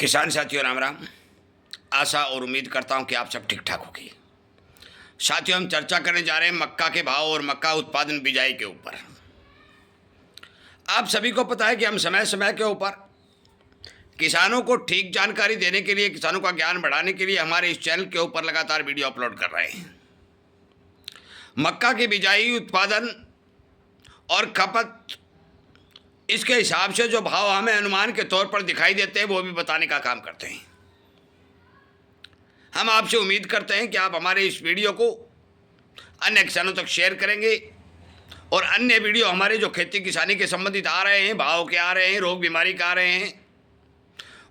किसान साथियों राम राम। आशा और उम्मीद करता हूं कि आप सब ठीक ठाक होंगे। साथियों, हम चर्चा करने जा रहे हैं मक्का के भाव और मक्का उत्पादन बिजाई के ऊपर। आप सभी को पता है कि हम समय समय के ऊपर किसानों को ठीक जानकारी देने के लिए, किसानों का ज्ञान बढ़ाने के लिए हमारे इस चैनल के ऊपर लगातार वीडियो अपलोड कर रहे हैं। मक्का की बिजाई, उत्पादन और खपत, इसके हिसाब से जो भाव हमें अनुमान के तौर पर दिखाई देते हैं वो भी बताने का काम करते हैं। हम आपसे उम्मीद करते हैं कि आप हमारे इस वीडियो को अन्य किसानों तक शेयर करेंगे और अन्य वीडियो हमारे जो खेती किसानी के संबंधित आ रहे हैं, भाव के आ रहे हैं, रोग बीमारी के आ रहे हैं,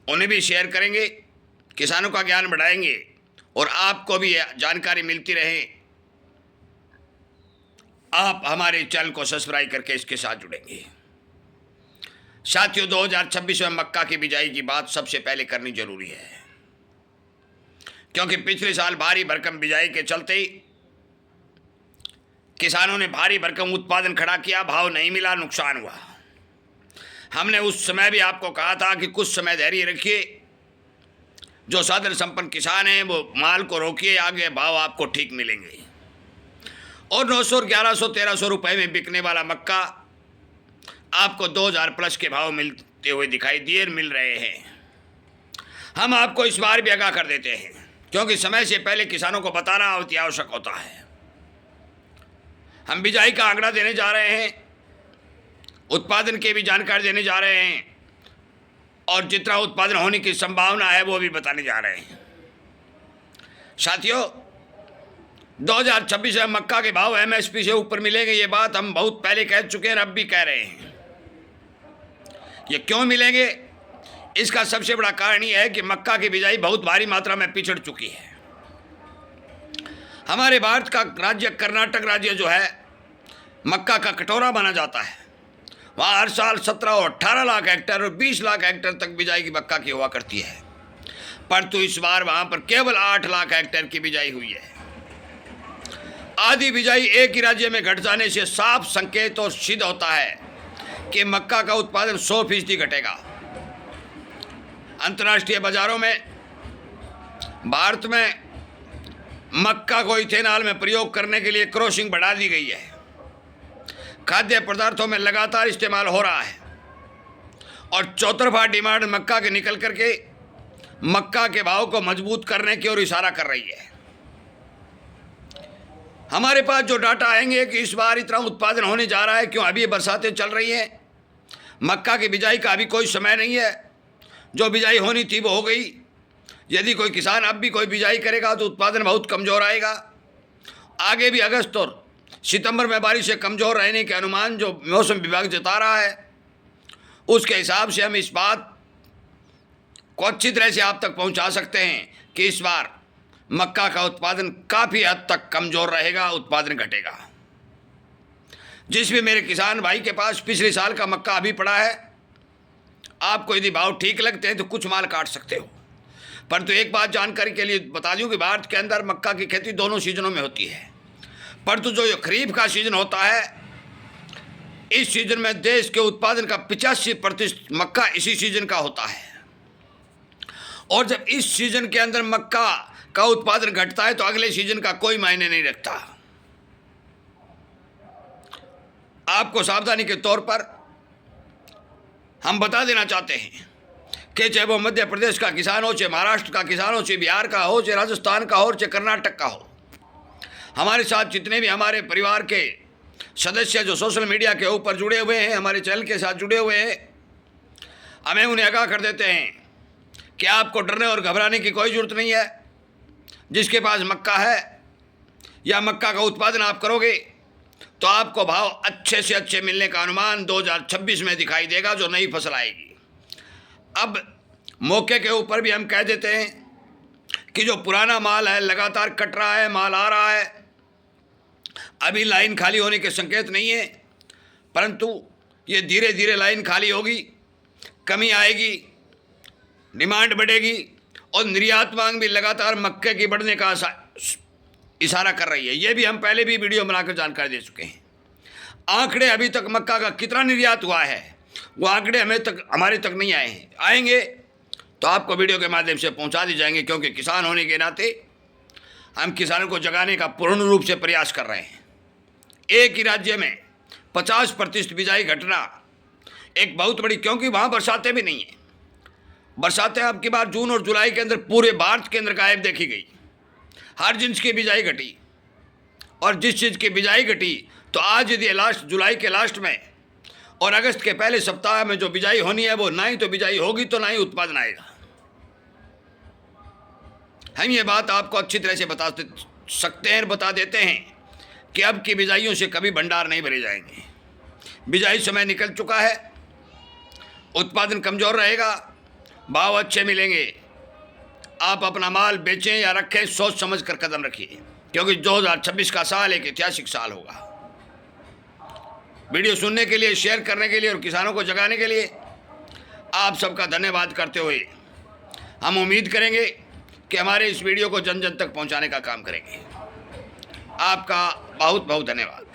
उन्हें भी शेयर करेंगे, किसानों का ज्ञान बढ़ाएंगे और आपको भी जानकारी मिलती रहे। आप हमारे चैनल को सब्सक्राइब करके इसके साथ जुड़ेंगे। साथियों, 2026 में मक्का की बिजाई की बात सबसे पहले करनी जरूरी है, क्योंकि पिछले साल भारी भरकम बिजाई के चलते किसानों ने भारी भरकम उत्पादन खड़ा किया, भाव नहीं मिला, नुकसान हुआ। हमने उस समय भी आपको कहा था कि कुछ समय धैर्य रखिए, जो साधन संपन्न किसान हैं वो माल को रोकिए, आगे भाव आपको ठीक मिलेंगे। और 900, 1100, 1300 रुपये में बिकने वाला मक्का आपको 2000 प्लस के भाव मिलते हुए दिखाई दिए, मिल रहे हैं। हम आपको इस बार भी आगाह कर देते हैं, क्योंकि समय से पहले किसानों को बताना अति आवश्यक होता है। हम बिजाई का आंकड़ा देने जा रहे हैं, उत्पादन की भी जानकारी देने जा रहे हैं और जितना उत्पादन होने की संभावना है वो भी बताने जा रहे हैं। साथियों, 2026 में मक्का के भाव एमएसपी से ऊपर मिलेंगे, ये बात हम बहुत पहले कह चुके हैं, अब भी कह रहे हैं। ये क्यों मिलेंगे? इसका सबसे बड़ा कारण यह है कि मक्का की बिजाई बहुत भारी मात्रा में पिछड़ चुकी है। हमारे भारत का राज्य कर्नाटक राज्य जो है, मक्का का कटोरा माना जाता है। वहाँ हर साल 17 और 18 लाख हेक्टेयर और 20 लाख हेक्टेयर तक बिजाई की मक्का की हुआ करती है, परंतु इस बार वहाँ पर केवल 8 लाख हेक्टेयर की बिजाई हुई है। आधी बिजाई एक ही राज्य में घट जाने से साफ संकेत और सिद्ध होता है कि मक्का का उत्पादन 100% घटेगा। अंतर्राष्ट्रीय बाजारों में भारत में मक्का को इथेनॉल में प्रयोग करने के लिए क्रॉसिंग बढ़ा दी गई है। खाद्य पदार्थों में लगातार इस्तेमाल हो रहा है और चौतरफा डिमांड मक्का के निकल करके मक्का के भाव को मजबूत करने की ओर इशारा कर रही है। हमारे पास जो डाटा आएंगे कि इस बार इतना उत्पादन होने जा रहा है, क्यों? अभी बरसातें चल रही हैं, मक्का की बिजाई का अभी कोई समय नहीं है। जो बिजाई होनी थी वो हो गई। यदि कोई किसान अब भी कोई बिजाई करेगा तो उत्पादन बहुत कमज़ोर आएगा। आगे भी अगस्त और सितंबर में बारिशें कमज़ोर रहने के अनुमान जो मौसम विभाग जता रहा है, उसके हिसाब से हम इस बात को अच्छी तरह से आप तक पहुंचा सकते हैं कि इस बार मक्का का उत्पादन काफ़ी हद तक कमज़ोर रहेगा, उत्पादन घटेगा। जिस भी मेरे किसान भाई के पास पिछले साल का मक्का अभी पड़ा है, आपको यदि भाव ठीक लगते हैं तो कुछ माल काट सकते हो। परंतु एक बात जानकारी के लिए बता दूं कि भारत के अंदर मक्का की खेती दोनों सीजनों में होती है, परंतु जो ये खरीफ का सीजन होता है, इस सीजन में देश के उत्पादन का 85% मक्का इसी सीजन का होता है। और जब इस सीजन के अंदर मक्का का उत्पादन घटता है तो अगले सीजन का कोई मायने नहीं रखता। आपको सावधानी के तौर पर हम बता देना चाहते हैं कि चाहे वो मध्य प्रदेश का किसान हो, चाहे महाराष्ट्र का किसान हो, चाहे बिहार का हो, चाहे राजस्थान का हो, चाहे कर्नाटक का हो, हमारे साथ जितने भी हमारे परिवार के सदस्य जो सोशल मीडिया के ऊपर जुड़े हुए हैं, हमारे चैनल के साथ जुड़े हुए हैं, हमें उन्हें आगाह कर देते हैं कि आपको डरने और घबराने की कोई ज़रूरत नहीं है। जिसके पास मक्का है या मक्का का उत्पादन आप करोगे तो आपको भाव अच्छे से अच्छे मिलने का अनुमान 2026 में दिखाई देगा, जो नई फसल आएगी। अब मौके के ऊपर भी हम कह देते हैं कि जो पुराना माल है लगातार कट रहा है, माल आ रहा है, अभी लाइन खाली होने के संकेत नहीं है, परंतु ये धीरे धीरे लाइन खाली होगी, कमी आएगी, डिमांड बढ़ेगी और निर्यात मांग भी लगातार मक्के की बढ़ने का इशारा कर रही है। ये भी हम पहले भी वीडियो बनाकर जानकारी दे चुके हैं। आंकड़े अभी तक मक्का का कितना निर्यात हुआ है वो आंकड़े हमारे तक नहीं आए हैं। आएंगे तो आपको वीडियो के माध्यम से पहुंचा दी जाएंगे, क्योंकि किसान होने के नाते हम किसानों को जगाने का पूर्ण रूप से प्रयास कर रहे हैं। एक ही राज्य में 50% बिजाई घटना एक बहुत बड़ी, क्योंकि वहाँ बरसातें भी नहीं हैं। बरसातें अब की बार जून और जुलाई के अंदर पूरे भारत के अंदर गायब देखी गई। हर जिन्स की बिजाई घटी, और जिस चीज़ की बिजाई घटी तो आज यदि लास्ट जुलाई के लास्ट में और अगस्त के पहले सप्ताह में जो बिजाई होनी है वो ना ही तो बिजाई होगी तो ना ही उत्पादन आएगा। हम ये बात आपको अच्छी तरह से बता सकते हैं, बता देते हैं कि अब की बिजाइयों से कभी भंडार नहीं भरे जाएंगे। बिजाई समय निकल चुका है, उत्पादन कमज़ोर रहेगा, भाव अच्छे मिलेंगे। आप अपना माल बेचें या रखें, सोच समझ कर कदम रखिए, क्योंकि 2026 का साल एक ऐतिहासिक साल होगा। वीडियो सुनने के लिए, शेयर करने के लिए और किसानों को जगाने के लिए आप सबका धन्यवाद करते हुए हम उम्मीद करेंगे कि हमारे इस वीडियो को जन जन तक पहुंचाने का काम करेंगे। आपका बहुत बहुत धन्यवाद।